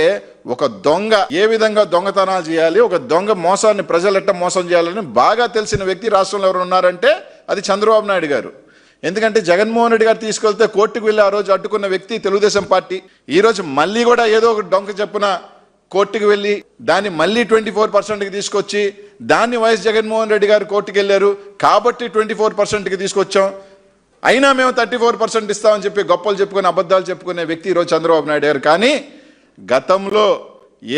ఒక దొంగ ఏ విధంగా దొంగతనాలు చేయాలి, ఒక దొంగ మోసాన్ని ప్రజలు ఎట్ట మోసం చేయాలని బాగా తెలిసిన వ్యక్తి రాష్ట్రంలో ఎవరు ఉన్నారంటే అది చంద్రబాబు నాయుడు గారు. ఎందుకంటే జగన్మోహన్ రెడ్డి గారు తీసుకెళ్తే కోర్టుకు వెళ్ళి ఆ రోజు అడ్డుకున్న వ్యక్తి తెలుగుదేశం పార్టీ. ఈరోజు మళ్ళీ కూడా ఏదో ఒక డొంక చెప్పున కోర్టుకు వెళ్ళి దాన్ని మళ్ళీ 24%కి తీసుకొచ్చి దాన్ని వైఎస్ జగన్మోహన్ రెడ్డి గారు కోర్టుకు వెళ్ళారు కాబట్టి 24%కి తీసుకొచ్చాం, అయినా మేము 34% ఇస్తామని చెప్పి గొప్పలు చెప్పుకుని అబద్ధాలు చెప్పుకునే వ్యక్తి ఈరోజు చంద్రబాబు నాయుడు గారు. కానీ గతంలో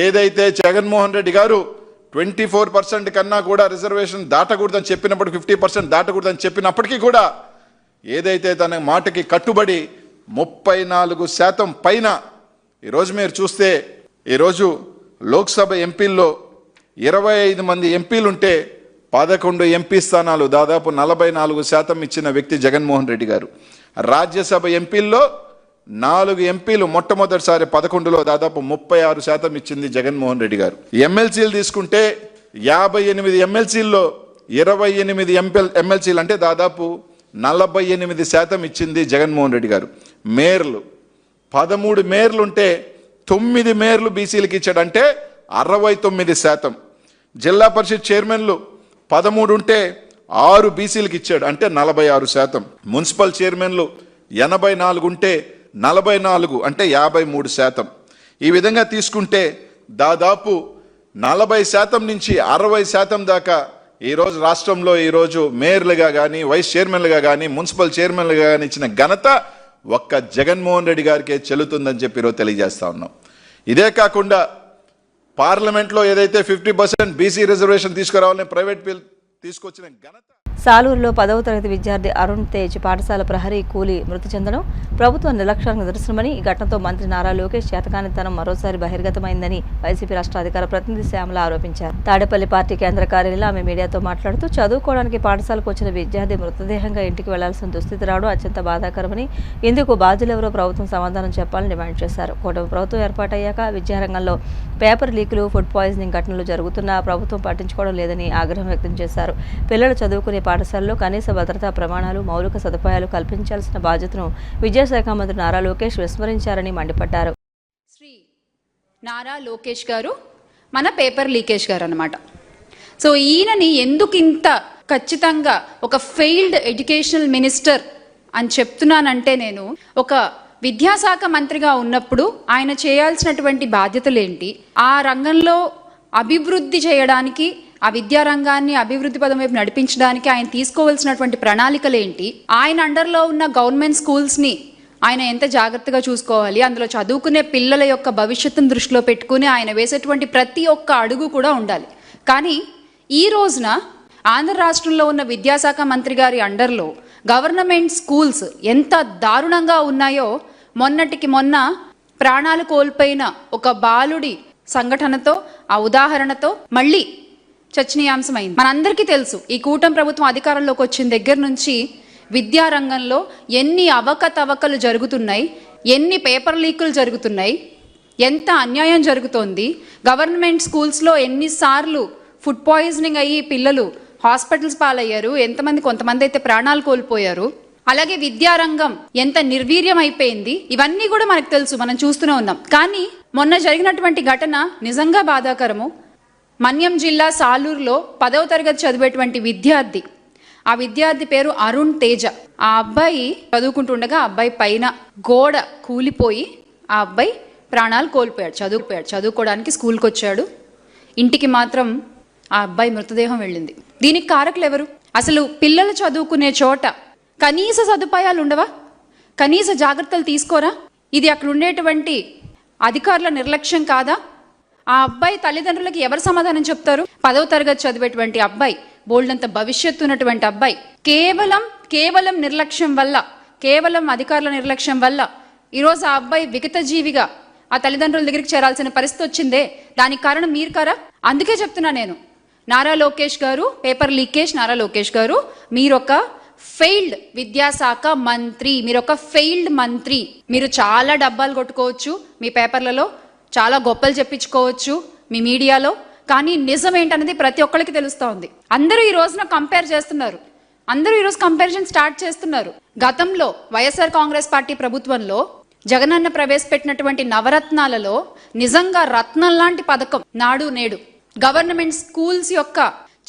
ఏదైతే జగన్మోహన్ రెడ్డి గారు 24% కన్నా కూడా రిజర్వేషన్ దాటకూడదని చెప్పినప్పుడు 50% దాటకూడదని చెప్పినప్పటికీ కూడా ఏదైతే తన మాటకి కట్టుబడి 34% పైన ఈరోజు మీరు చూస్తే ఈరోజు లోక్సభ ఎంపీల్లో 25 మంది ఎంపీలుంటే 11 ఎంపీ స్థానాలు దాదాపు 44% ఇచ్చిన వ్యక్తి జగన్మోహన్ రెడ్డి గారు. రాజ్యసభ ఎంపీల్లో 4 ఎంపీలు మొట్టమొదటిసారి 11లో దాదాపు 36% ఇచ్చింది జగన్మోహన్ రెడ్డి గారు. ఎమ్మెల్సీలు తీసుకుంటే 58 ఎమ్మెల్సీల్లో 28 ఎమ్మెల్సీలు అంటే దాదాపు 48% ఇచ్చింది జగన్మోహన్ రెడ్డి గారు. మేయర్లు 13 మేయర్లు ఉంటే 9 మేయర్లు బీసీలకు ఇచ్చాడు అంటే 69%. జిల్లా పరిషత్ చైర్మన్లు 13 ఉంటే 6 బీసీలకు ఇచ్చాడు అంటే 46%. మున్సిపల్ చైర్మన్లు 84 ఉంటే 44 అంటే 53%. ఈ విధంగా తీసుకుంటే దాదాపు 40% నుంచి 60% దాకా ఈరోజు రాష్ట్రంలో ఈరోజు మేయర్లుగా కానీ వైస్ చైర్మన్లుగా కానీ మున్సిపల్ చైర్మన్లుగా కానీ ఇచ్చిన ఘనత ఒక్క జగన్మోహన్ రెడ్డి గారికే చెల్లుతుందని చెప్పి ఈరోజు తెలియజేస్తా ఉన్నాం. ఇదే కాకుండా పార్లమెంట్లో ఏదైతే 50% బీసీ రిజర్వేషన్ తీసుకురావాలని ప్రైవేట్ బిల్ తీసుకొచ్చిన ఘనత. సాలూరులో 10వ తరగతి విద్యార్థి అరుణ్ తేజ్ పాఠశాల ప్రహరీ కూలి మృతి చెందడం ప్రభుత్వం నిర్లక్ష్యానికి నిదర్శనమని, ఈ ఘటనతో మంత్రి నారా లోకేష్ చేతకానితనం మరోసారి బహిర్గతమైందని వైసీపీ రాష్ట్ర అధికార ప్రతినిధి శ్యామల ఆరోపించారు. తాడేపల్లి పార్టీ కేంద్ర కార్యాలయంలో ఆమె మీడియాతో మాట్లాడుతూ చదువుకోవడానికి పాఠశాలకు వచ్చిన విద్యార్థి మృతదేహంగా ఇంటికి వెళ్లాల్సిన దుస్థితి రావడం అత్యంత బాధాకరమని, ఇందుకు బాధ్యులెవరో ప్రభుత్వం సమాధానం చెప్పాలని డిమాండ్ చేశారు. కూటమి ప్రభుత్వం ఏర్పాటయ్యాక విద్యారంగంలో పేపర్ లీకులు, ఫుడ్ పాయిజనింగ్ ఘటనలు జరుగుతున్నా ప్రభుత్వం పట్టించుకోవడం లేదని ఆగ్రహం వ్యక్తం చేశారు. పిల్లలు చదువుకునే పాఠశాలలో కనీస భద్రతా ప్రమాణాలు, మౌలిక సదుపాయాలు కల్పించాల్సిన బాధ్యతను విద్యాశాఖ మంత్రి నారా లోకేష్ విస్మరించారని మండిపడ్డారు. శ్రీ నారా లోకేష్ గారు మన పేపర్ లీకేజ్ గారు అన్నమాట. సో ఈయనని ఎందుకు ఇంత ఖచ్చితంగా ఒక ఫెయిల్డ్ ఎడ్యుకేషనల్ మినిస్టర్ అని చెప్తున్నానంటే, నేను ఒక విద్యాశాఖ మంత్రిగా ఉన్నప్పుడు ఆయన చేయాల్సినటువంటి బాధ్యతలు ఏంటి, ఆ రంగంలో అభివృద్ధి చేయడానికి, ఆ విద్యారంగాన్ని అభివృద్ధి పదం వైపు నడిపించడానికి ఆయన తీసుకోవాల్సినటువంటి ప్రణాళికలు ఏంటి, ఆయన అండర్లో ఉన్న గవర్నమెంట్ స్కూల్స్ని ఆయన ఎంత జాగ్రత్తగా చూసుకోవాలి, అందులో చదువుకునే పిల్లల యొక్క భవిష్యత్తును దృష్టిలో పెట్టుకుని ఆయన వేసేటువంటి ప్రతి ఒక్క అడుగు కూడా ఉండాలి. కానీ ఈ రోజున ఆంధ్ర రాష్ట్రంలో ఉన్న విద్యాశాఖ మంత్రి గారి అండర్లో గవర్నమెంట్ స్కూల్స్ ఎంత దారుణంగా ఉన్నాయో మొన్నటికి మొన్న ప్రాణాలు కోల్పోయిన ఒక బాలుడి సంఘటనతో, ఆ ఉదాహరణతో మళ్ళీ చర్చనీయాంశమైంది. మనందరికీ తెలుసు, ఈ కూటమి ప్రభుత్వం అధికారంలోకి వచ్చిన దగ్గర నుంచి విద్యారంగంలో ఎన్ని అవకతవకలు జరుగుతున్నాయి, ఎన్ని పేపర్ లీకులు జరుగుతున్నాయి, ఎంత అన్యాయం జరుగుతోంది. గవర్నమెంట్ స్కూల్స్లో ఎన్నిసార్లు ఫుడ్ పాయిజనింగ్ అయ్యి పిల్లలు హాస్పిటల్స్ పాలయ్యారు, కొంతమంది అయితే ప్రాణాలు కోల్పోయారు. అలాగే విద్యారంగం ఎంత నిర్వీర్యం అయిపోయింది, ఇవన్నీ కూడా మనకు తెలుసు, మనం చూస్తూనే ఉన్నాం. కానీ మొన్న జరిగినటువంటి ఘటన నిజంగా బాధాకరము. మన్యం జిల్లా సాలూరులో 10వ తరగతి చదివేటువంటి విద్యార్థి, ఆ విద్యార్థి పేరు అరుణ్ తేజ. ఆ అబ్బాయి చదువుకుంటుండగా ఆ అబ్బాయి పైన గోడ కూలిపోయి ఆ అబ్బాయి ప్రాణాలు కోల్పోయాడు. చదువుకోవడానికి స్కూల్కి వచ్చాడు, ఇంటికి మాత్రం ఆ అబ్బాయి మృతదేహం వెళ్ళింది. దీనికి కారకులు ఎవరు? అసలు పిల్లలు చదువుకునే చోట కనీస సదుపాయాలు ఉండవా? కనీస జాగ్రత్తలు తీసుకోరా? ఇది అక్కడ ఉండేటువంటి అధికారుల నిర్లక్ష్యం కాదా? ఆ అబ్బాయి తల్లిదండ్రులకి ఎవరు సమాధానం చెప్తారు? 10వ తరగతి చదివేటువంటి అబ్బాయి, బోల్డంత భవిష్యత్తు ఉన్నటువంటి అబ్బాయి, కేవలం నిర్లక్ష్యం వల్ల, కేవలం అధికారుల నిర్లక్ష్యం వల్ల ఈరోజు ఆ అబ్బాయి విగత జీవిగా ఆ తల్లిదండ్రుల దగ్గరికి చేరాల్సిన పరిస్థితి వచ్చిందే. దానికి కారణం మీరు కారా? అందుకే చెప్తున్నా నేను, నారా లోకేష్ గారు, పేపర్ లీకేజ్ నారా లోకేష్ గారు, మీరొక ఫెయిల్డ్ విద్యాశాఖ మంత్రి, మీరొక ఫెయిల్డ్ మంత్రి. మీరు చాలా డబ్బాలు కొట్టుకోవచ్చు, మీ పేపర్లలో చాలా గొప్పలు చెప్పించుకోవచ్చు మీ మీడియాలో, కానీ నిజం ఏంటనేది ప్రతి ఒక్కరికి తెలుస్తూ ఉంది. అందరూ ఈ రోజున కంపేర్ చేస్తున్నారు, అందరూ ఈరోజు కంపారిజన్ స్టార్ట్ చేస్తున్నారు. గతంలో వైఎస్ఆర్ కాంగ్రెస్ పార్టీ ప్రభుత్వంలో జగనన్న ప్రవేశపెట్టినటువంటి నవరత్నాలలో నిజంగా రత్నం లాంటి పథకం నాడు నేడు. గవర్నమెంట్ స్కూల్స్ యొక్క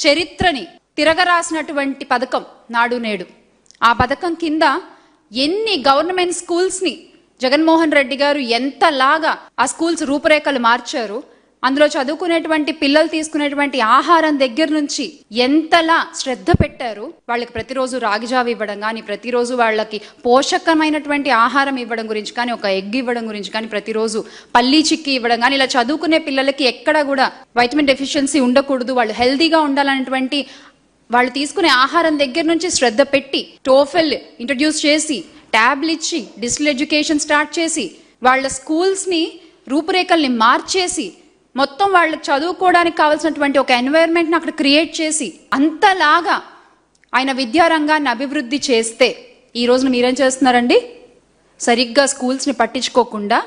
చరిత్రని తిరగరాసినటువంటి పథకం నాడు నేడు. ఆ పథకం కింద ఎన్ని గవర్నమెంట్ స్కూల్స్ని జగన్మోహన్ రెడ్డి గారు ఎంతలాగా ఆ స్కూల్స్ రూపురేఖలు మార్చారు. అందులో చదువుకునేటువంటి పిల్లలు తీసుకునేటువంటి ఆహారం దగ్గర నుంచి ఎంతలా శ్రద్ధ పెట్టారు. వాళ్ళకి ప్రతిరోజు రాగిజావి ఇవ్వడం కానీ, ప్రతిరోజు వాళ్ళకి పోషకమైనటువంటి ఆహారం ఇవ్వడం గురించి కానీ, ఒక ఎగ్ ఇవ్వడం గురించి కానీ, ప్రతిరోజు పల్లీ చిక్కీ ఇవ్వడం కానీ, ఇలా చదువుకునే పిల్లలకి ఎక్కడ కూడా వైటమిన్ డెఫిషియన్సీ ఉండకూడదు, వాళ్ళు హెల్తీగా ఉండాలనేటువంటి వాళ్ళు తీసుకునే ఆహారం దగ్గర నుంచి శ్రద్ధ పెట్టి టోఫెల్ ఇంట్రడ్యూస్ చేసి, ట్యాబ్లు ఇచ్చి, డిజిటల్ ఎడ్యుకేషన్ స్టార్ట్ చేసి, వాళ్ళ స్కూల్స్ని రూపురేఖల్ని మార్చేసి, మొత్తం వాళ్ళకి చదువుకోవడానికి కావాల్సినటువంటి ఒక ఎన్వైర్న్మెంట్ని అక్కడ క్రియేట్ చేసి, అంతలాగా ఆయన విద్యారంగాన్ని అభివృద్ధి చేస్తే ఈ రోజున మీరేం చేస్తున్నారండి? సరిగ్గా స్కూల్స్ని పట్టించుకోకుండా,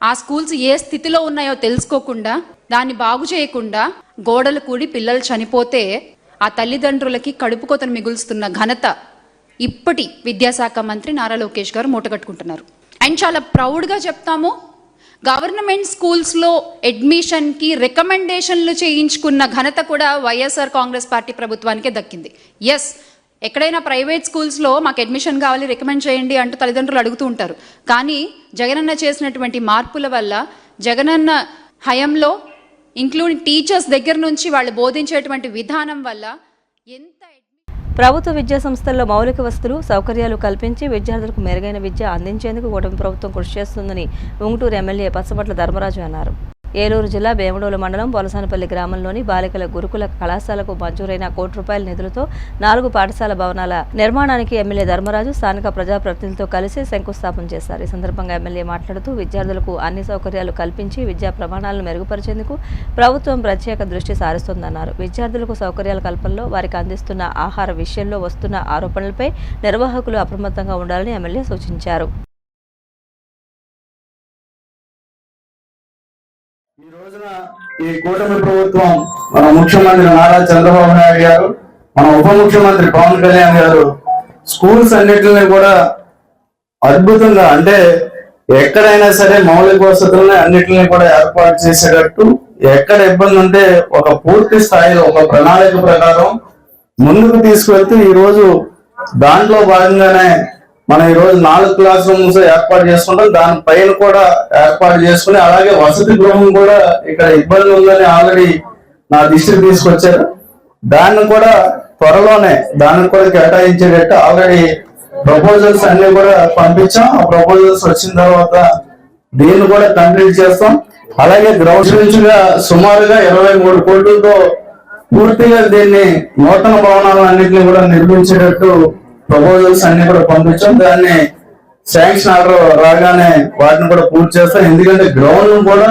ఆ స్కూల్స్ ఏ స్థితిలో ఉన్నాయో తెలుసుకోకుండా, దాన్ని బాగు చేయకుండా, గోడలు కూడి పిల్లలు చనిపోతే ఆ తల్లిదండ్రులకి కడుపుకోతను మిగులుస్తున్న ఘనత ఇప్పటి విద్యాశాఖ మంత్రి నారా లోకేష్ గారు మూటగట్టుకుంటున్నారు. అండ్ చాలా ప్రౌడ్గా చెప్తాము, గవర్నమెంట్ స్కూల్స్లో అడ్మిషన్కి రికమెండేషన్లు చేయించుకున్న ఘనత కూడా వైఎస్ఆర్ కాంగ్రెస్ పార్టీ ప్రభుత్వానికే దక్కింది. ఎస్, ఎక్కడైనా ప్రైవేట్ స్కూల్స్లో మాకు అడ్మిషన్ కావాలి, రికమెండ్ చేయండి అంటూ తల్లిదండ్రులు అడుగుతూ ఉంటారు. కానీ జగనన్న చేసినటువంటి మార్పుల వల్ల, జగనన్న హయంలో ఇంక్లూడింగ్ టీచర్స్ దగ్గర నుంచి వాళ్ళు బోధించేటువంటి విధానం వల్ల ఎంత ప్రభుత్వ విద్యా సంస్థల్లో మౌలిక వసతులు, సౌకర్యాలు కల్పించి విద్యార్థులకు మెరుగైన విద్య అందించేందుకు కూటమి ప్రభుత్వం కృషి చేస్తుందని ఉంగుటూరు ఎమ్మెల్యే పచ్చబట్ల ధర్మరాజు అన్నారు. ఏలూరు జిల్లా వేమడోలు మండలం పొలసానపల్లి గ్రామంలోని బాలికల గురుకుల కళాశాలకు మంజూరైన ₹1 నిధులతో 4 పాఠశాల భవనాల నిర్మాణానికి ఎమ్మెల్యే ధర్మరాజు స్థానిక ప్రజాప్రతినిధులతో కలిసి శంకుస్థాపన చేశారు. ఈ సందర్భంగా ఎమ్మెల్యే మాట్లాడుతూ విద్యార్థులకు అన్ని సౌకర్యాలు కల్పించి విద్యా ప్రమాణాలను మెరుగుపరిచేందుకు ప్రభుత్వం ప్రత్యేక దృష్టి సారిస్తోందన్నారు. విద్యార్థులకు సౌకర్యాల కల్పనలో వారికి అందిస్తున్న ఆహార విషయంలో వస్తున్న ఆరోపణలపై నిర్వాహకులు అప్రమత్తంగా ఉండాలని ఎమ్మెల్యే సూచించారు. ఈ రోజున ఈ కూటమి ప్రభుత్వం, మన ముఖ్యమంత్రి నారా చంద్రబాబు నాయుడు గారు, మన ఉప ముఖ్యమంత్రి పవన్ కళ్యాణ్ గారు స్కూల్స్ అన్నిటిని కూడా అద్భుతంగా, అంటే ఎక్కడైనా సరే మౌలిక వసతులని అన్నిటిని కూడా ఏర్పాటు చేసేటట్టు, ఎక్కడ ఇబ్బంది ఉంటే ఒక పూర్తి స్థాయిలో ఒక ప్రణాళిక ప్రకారం ముందుకు తీసుకువెళ్తూ ఈ రోజు దాంట్లో భాగంగానే మనం ఈ రోజు 4 క్లాస్ రూమ్స్ ఏర్పాటు చేసుకుంటాం. దానిపైన కూడా ఏర్పాటు చేసుకుని, అలాగే వసతి గృహం కూడా ఇక్కడ ఇబ్బంది ఉందని ఆల్రెడీ నా దృష్టికి తీసుకొచ్చారు. దాన్ని కూడా త్వరలోనే దానికి కూడా కేటాయించేటట్టు ఆల్రెడీ ప్రపోజల్స్ అన్ని కూడా పంపించాం. ఆ ప్రపోజల్స్ వచ్చిన తర్వాత దీన్ని కూడా కంప్లీట్ చేస్తాం. అలాగే గ్రౌండ్ నుంచిగా సుమారుగా 23 కోట్లతో పూర్తిగా దీన్ని నూతన భవనాలన్నింటినీ కూడా నిర్మించేటట్టు ప్రపోజల్స్ అన్ని కూడా పంపించాం. దాన్ని శాంక్షన్ ఆర్డర్ రాగానే వాటిని కూడా పూర్తి చేస్తాం. ఎందుకంటే గ్రౌండ్ కూడా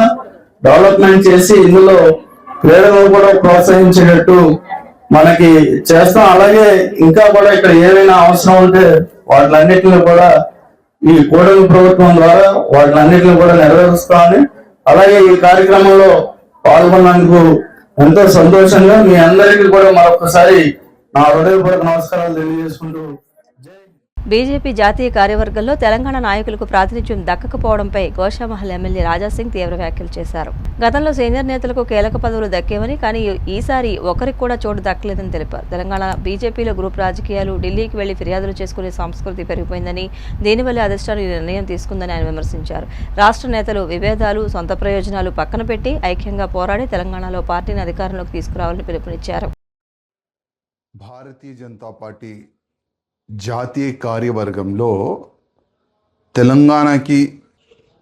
డెవలప్మెంట్ చేసి ఇందులో క్రీడలను కూడా ప్రోత్సహించేటట్టు మనకి చేస్తాం. అలాగే ఇంకా కూడా ఇక్కడ ఏమైనా అవసరం ఉంటే వాటిలన్నిటిని కూడా ఈ కూటమి ప్రభుత్వం ద్వారా వాటిలన్నిటిని కూడా నెరవేరుస్తామని, అలాగే ఈ కార్యక్రమంలో పాల్గొన్నందుకు ఎంతో సంతోషంగా మీ అందరికీ కూడా మరొకసారి నా హృదయపూర్వక నమస్కారాలు తెలియజేసుకుంటూ, బీజేపీ జాతీయ కార్యవర్గంలో తెలంగాణ నాయకులకు ప్రాతినిధ్యం దక్కకపోవడంపై గోషామహల్ ఎమ్మెల్యే రాజాసింగ్ తీవ్ర వ్యాఖ్యలు చేశారు. గతంలో సీనియర్ నేతలకు కీలక పదవులు దక్కేవని, కానీ ఈసారి ఒకరికి కూడా చోటు దక్కలేదని తెలిపారు. తెలంగాణ బీజేపీలో గ్రూప్ రాజకీయాలు, ఢిల్లీకి వెళ్లి ఫిర్యాదులు చేసుకునే సంస్కృతి పెరిగిపోయిందని, దీనివల్ల అధిష్టానం ఈ నిర్ణయం తీసుకుందని ఆయన విమర్శించారు. రాష్ట్ర నేతలు విభేదాలు, సొంత ప్రయోజనాలు పక్కన పెట్టి ఐక్యంగా పోరాడి తెలంగాణలో పార్టీని అధికారంలోకి తీసుకురావాలని పిలుపునిచ్చారు. భారతీయ జనతా పార్టీ జాతీయ కార్యవర్గంలో తెలంగాణకి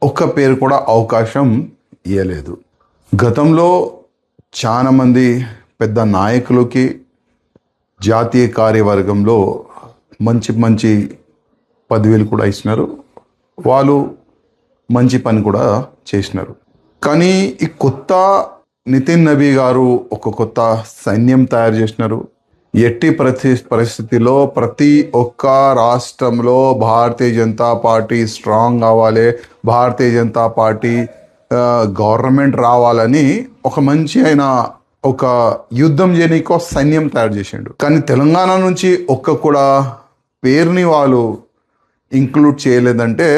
ఒక్క పేరు కూడా అవకాశం ఇవ్వలేదు. గతంలో చాలామంది పెద్ద నాయకులకి జాతీయ కార్యవర్గంలో మంచి మంచి పదవులు కూడా ఇచ్చినారు, వాళ్ళు మంచి పని కూడా చేసినారు. కానీ ఈ కొత్త నితిన్ నబీ గారు ఒక కొత్త సైన్యం తయారు చేసినారు. ఎట్టి పరిస్థితిలో ప్రతి ఒక్క రాష్ట్రంలో భారతీయ జనతా పార్టీ స్ట్రాంగ్ అవ్వాలి, భారతీయ జనతా పార్టీ గవర్నమెంట్ రావాలని ఒక మంచి ఆయన ఒక యుద్ధం చేయడానికి సైన్యం తయారు చేసిండు. కానీ తెలంగాణ నుంచి ఒక్క కూడా పేరుని వాళ్ళు ఇంక్లూడ్ చేయలేదంటే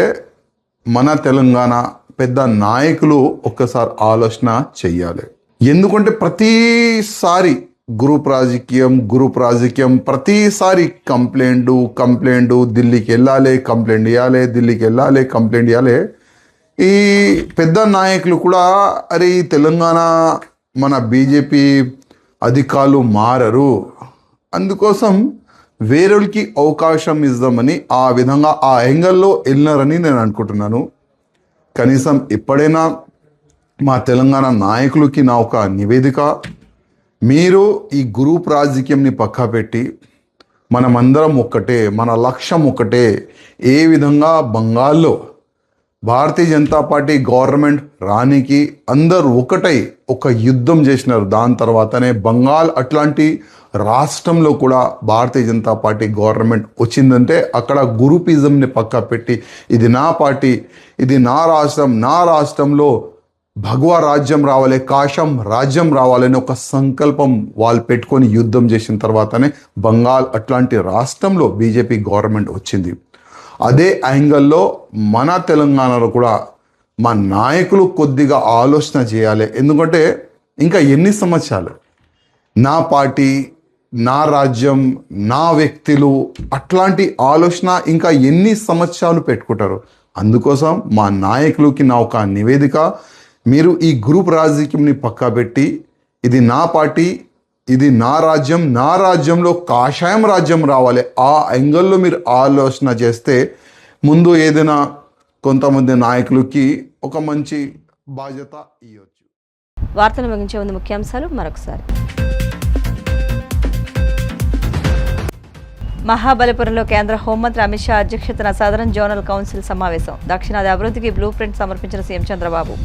మన తెలంగాణ పెద్ద నాయకులు ఒక్కసారి ఆలోచన చెయ్యాలి. ఎందుకంటే ప్రతిసారి గ్రూప్ రాజకీయం ప్రతిసారి కంప్లైంట్ ఢిల్లీకి వెళ్ళాలి, కంప్లైంట్ ఇవ్వాలి, ఢిల్లీకి వెళ్ళాలి, కంప్లైంట్ ఇవ్వాలి. ఈ పెద్ద నాయకులు కూడా అరే ఈ తెలంగాణ మన బీజేపీ అధికారులు మారరు, అందుకోసం వేరేకి అవకాశం ఇద్దామని ఆ విధంగా ఆ యాంగిల్లో వెళ్ళినారని నేను అనుకుంటున్నాను. కనీసం ఎప్పుడైనా మా తెలంగాణ నాయకులకి నా ఒక నివేదిక, మీరు ఈ గ్రూప్ రాజకీయంని పక్కా పెట్టి మనమందరం ఒక్కటే, మన లక్ష్యం ఒక్కటే. ఏ విధంగా బంగాల్లో భారతీయ జనతా పార్టీ గవర్నమెంట్ రానికి అందరూ ఒకటై ఒక యుద్ధం చేసినారు. దాని తర్వాతనే బంగాల్ అట్లాంటి రాష్ట్రంలో కూడా భారతీయ జనతా పార్టీ గవర్నమెంట్ వచ్చిందంటే అక్కడ గ్రూపిజంని పక్కా పెట్టి ఇది నా పార్టీ, ఇది నా రాష్ట్రం, నా రాష్ట్రంలో భగవా రాజ్యం రావాలి, కాశం రాజ్యం రావాలని ఒక సంకల్పం వాళ్ళు పెట్టుకొని యుద్ధం చేసిన తర్వాతనే బంగాల్ అట్లాంటి రాష్ట్రంలో బీజేపీ గవర్నమెంట్ వచ్చింది. అదే యాంగిల్లో మన తెలంగాణలో కూడా మా నాయకులు కొద్దిగా ఆలోచన చేయాలి. ఎందుకంటే ఇంకా ఎన్ని సంవత్సరాలు నా పార్టీ, నా రాజ్యం, నా వ్యక్తులు అట్లాంటి ఆలోచన ఇంకా ఎన్ని సంవత్సరాలు పెట్టుకుంటారు. అందుకోసం మా నాయకులకి నా ఒక నివేదిక, మీరు ఈ గ్రూప్ రాజకీయంని పక్కా పెట్టి ఇది నా పార్టీ, ఇది నా రాజ్యం, నా రాజ్యంలో కాషాయం రాజ్యం రావాలి, ఆ యాంగిల్లో మీరు ఆలోచన చేస్తే ముందు ఏదైనా కొంతమంది నాయకులకి ఒక మంచి బాధ్యత ఇవ్వచ్చు. వార్తలు ముగించే ముందు ముఖ్యాంశాలు మరొకసారి. మహాబలిపురంలో కేంద్ర హోంమంత్రి అమిత్ షా అధ్యక్షతన సదరన్ జోనల్ కౌన్సిల్ సమావేశం. దక్షిణాది అభివృద్ధికి బ్లూ ప్రింట్ సమర్పించిన సీఎం చంద్రబాబు.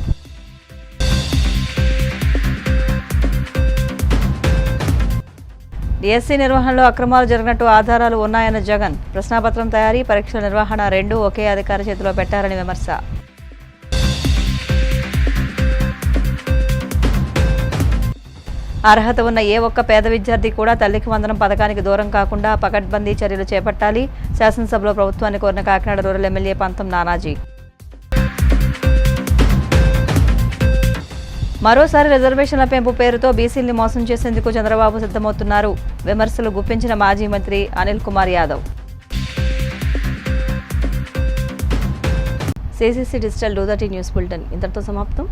డిఎస్సీ నిర్వహణలో అక్రమాలు జరిగినట్టు ఆధారాలు ఉన్నాయన్న జగన్. ప్రశ్నాపత్రం తయారీ, పరీక్షల నిర్వహణ రెండూ ఒకే అధికారి చేతిలో పెట్టారని విమర్శ. అర్హత ఉన్న ఏ ఒక్క పేద విద్యార్థి కూడా తల్లికి వందనం పథకానికి దూరం కాకుండా పకడ్బందీ చర్యలు చేపట్టాలి. శాసనసభలో ప్రభుత్వాన్ని కోరిన కాకినాడ రూరల్ ఎమ్మెల్యే పంతం నానాజీ. మరోసారి రిజర్వేషన్ల పెంపు పేరుతో బీసీల్ని మోసం చేసేందుకు చంద్రబాబు సిద్ధమవుతున్నారు. విమర్శలు గుప్పించిన మాజీ మంత్రి Anil Kumar Yadav. CCC digital 230 news bulletin ఇంతటితో సమాప్తం.